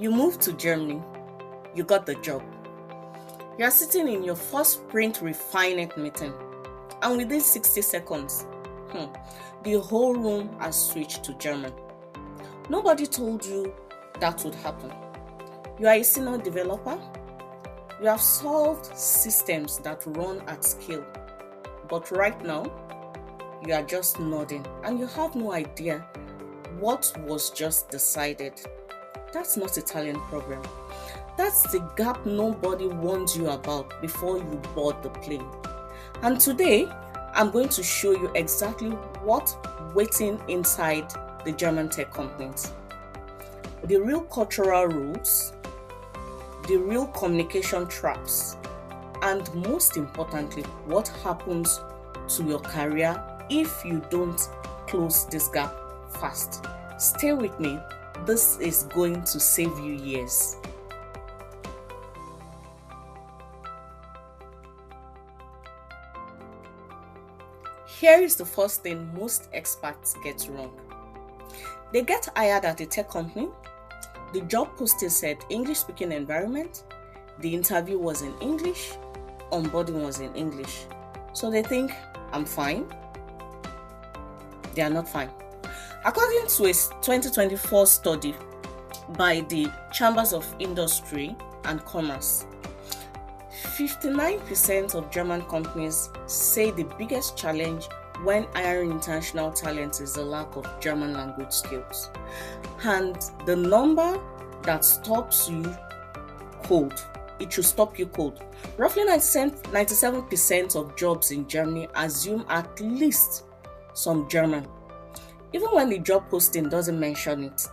You moved to Germany, you got the job. You are sitting in your first sprint refinement meeting, and within 60 seconds, hmm, the whole room has switched to German. Nobody told you that would happen. You are a senior developer, you have solved systems that run at scale, but right now, you are just nodding and you have no idea what was just decided. That's not Italian problem. That's the gap nobody warned you about before you board the plane. And today, I'm going to show you exactly what waiting inside the German tech companies. The real cultural rules, the real communication traps, and most importantly, what happens to your career if you don't close this gap fast. Stay with me. This is going to save you years. Here is the first thing most expats get wrong. They get hired at a tech company. The job posting said English-speaking environment. The interview was in English. Onboarding was in English. So they think, I'm fine. They are not fine. According to a 2024 study by the Chambers of Industry and Commerce, 59% of German companies say the biggest challenge when hiring international talent is the lack of German language skills. And the number that stops you cold, it should stop you cold. Roughly 97% of jobs in Germany assume at least some German. Even when the job posting doesn't mention it,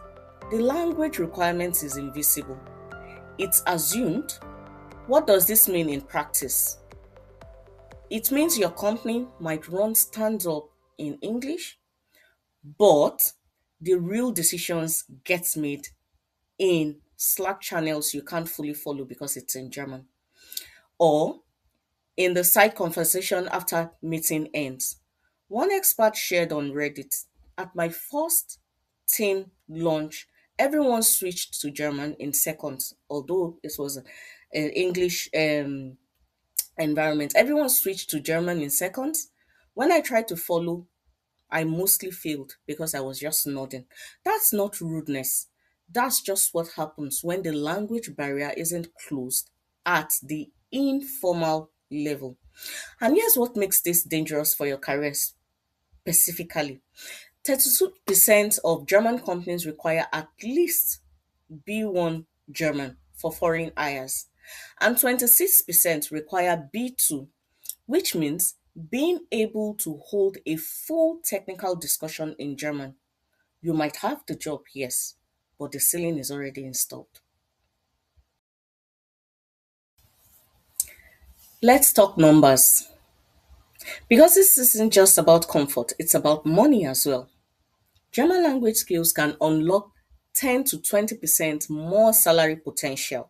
the language requirement is invisible. It's assumed. What does this mean in practice? It means your company might run stand-up in English, but the real decisions get made in Slack channels you can't fully follow because it's in German, or in the side conversation after meeting ends. One expert shared on Reddit, at my first team launch, everyone switched to German in seconds, although it was an English environment. Everyone switched to German in seconds. When I tried to follow, I mostly failed because I was just nodding. That's not rudeness. That's just what happens when the language barrier isn't closed at the informal level. And here's what makes this dangerous for your career specifically. 32% of German companies require at least B1 German for foreign hires, and 26% require B2, which means being able to hold a full technical discussion in German. You might have the job, yes, but the ceiling is already installed. Let's talk numbers. Because this isn't just about comfort, it's about money as well. German language skills can unlock 10 to 20% more salary potential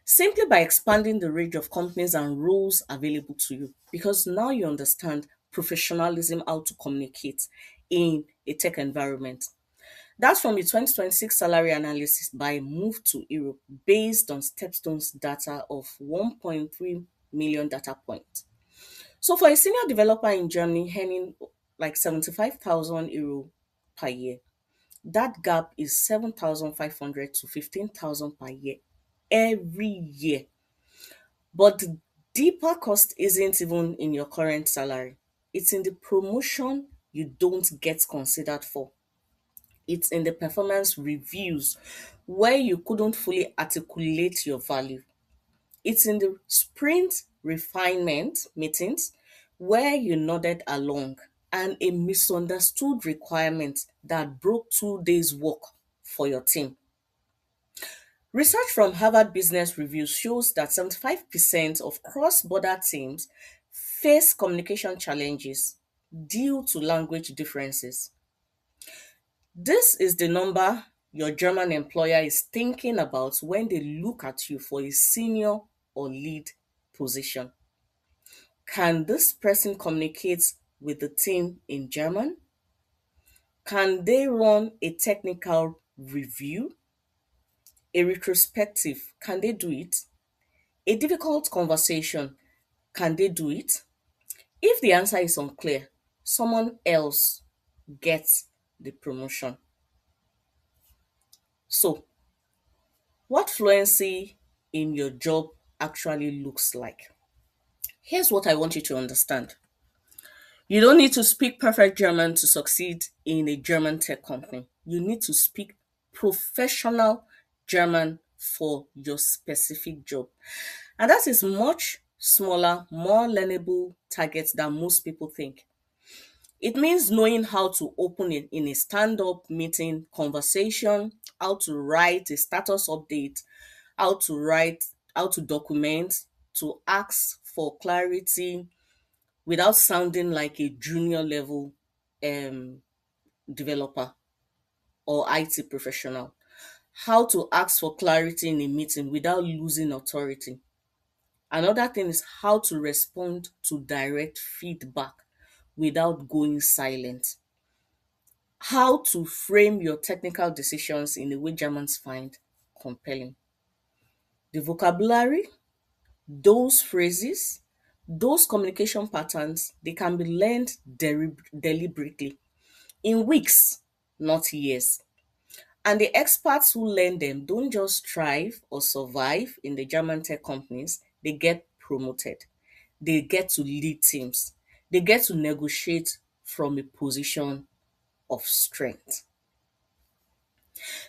simply by expanding the range of companies and roles available to you, because now you understand professionalism, how to communicate in a tech environment. That's from the 2026 salary analysis by Move to Europe based on Stepstone's data of 1.3 million data points. So for a senior developer in Germany earning like 75,000 euro per year, that gap is 7,500 to 15,000 per year every year. But the deeper cost isn't even in your current salary. It's in the promotion you don't get considered for. It's in the performance reviews where you couldn't fully articulate your value. It's in the sprint refinement meetings where you nodded along and a misunderstood requirement that broke 2 days' work for your team. Research from Harvard Business Review shows that 75% of cross border teams face communication challenges due to language differences. This is the number your German employer is thinking about when they look at you for a senior or lead position. Can this person communicate with the team in German? Can they run a technical review? A retrospective, can they do it? A difficult conversation, can they do it? If the answer is unclear, someone else gets the promotion. So, what fluency in your job actually looks like? Here's what I want you to understand. You don't need to speak perfect German to succeed in a German tech company. You need to speak professional German for your specific job. And that is much smaller, more learnable targets than most people think. It means knowing how to open it in a stand-up meeting conversation, how to write a status update, how to document, to ask for clarity without sounding like a junior level um, developer or IT professional. How to ask for clarity in a meeting without losing authority. Another thing is how to respond to direct feedback without going silent. How to frame your technical decisions in a way Germans find compelling. The vocabulary, those phrases, those communication patterns, they can be learned deliberately in weeks, not years. And the experts who learn them don't just thrive or survive in the German tech companies, they get promoted. They get to lead teams. They get to negotiate from a position of strength.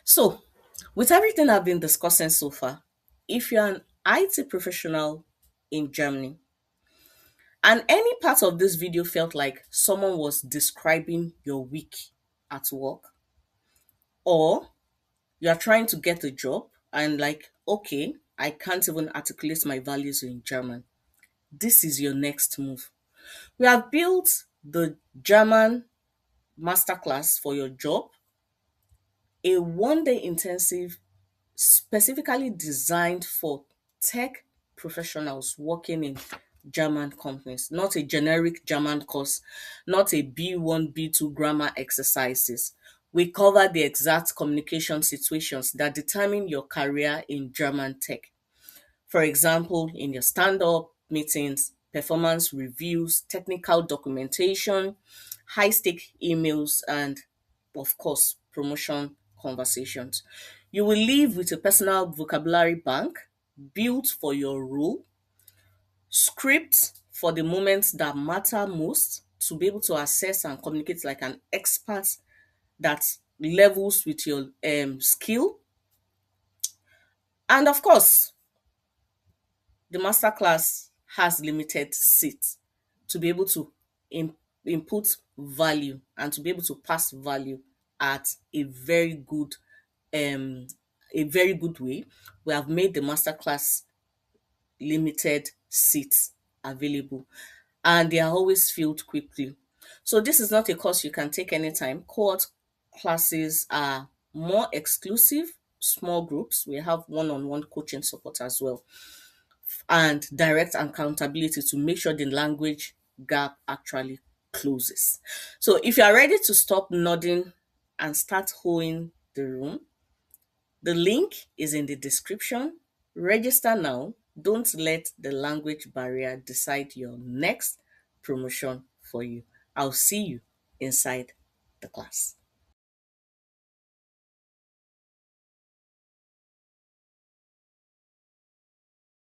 So, with everything I've been discussing so far, if you're an IT professional in Germany and any part of this video felt like someone was describing your week at work, or you're trying to get a job and like, okay, I can't even articulate my values in German, this is your next move. We have built the German masterclass for your job, a 1 day intensive specifically designed for tech professionals working in German companies, not a generic German course, not a B1, B2 grammar exercises. We cover the exact communication situations that determine your career in German tech. For example, in your stand up meetings, performance reviews, technical documentation, high stake emails, and of course, promotion conversations. You will leave with a personal vocabulary bank built for your role, scripts for the moments that matter most to be able to assess and communicate like an expert that levels with your skill. And of course, the masterclass has limited seats to be able to in, input value and to be able to pass value at um a very good way. We have made the masterclass limited seats available and they are always filled quickly. So this is not a course you can take anytime. Cohort classes are more exclusive, small groups. We have one-on-one coaching support as well and direct accountability to make sure the language gap actually closes. So if you are ready to stop nodding and start hoeing the room, the link is in the description. Register now. Don't let the language barrier decide your next promotion for you. I'll see you inside the class.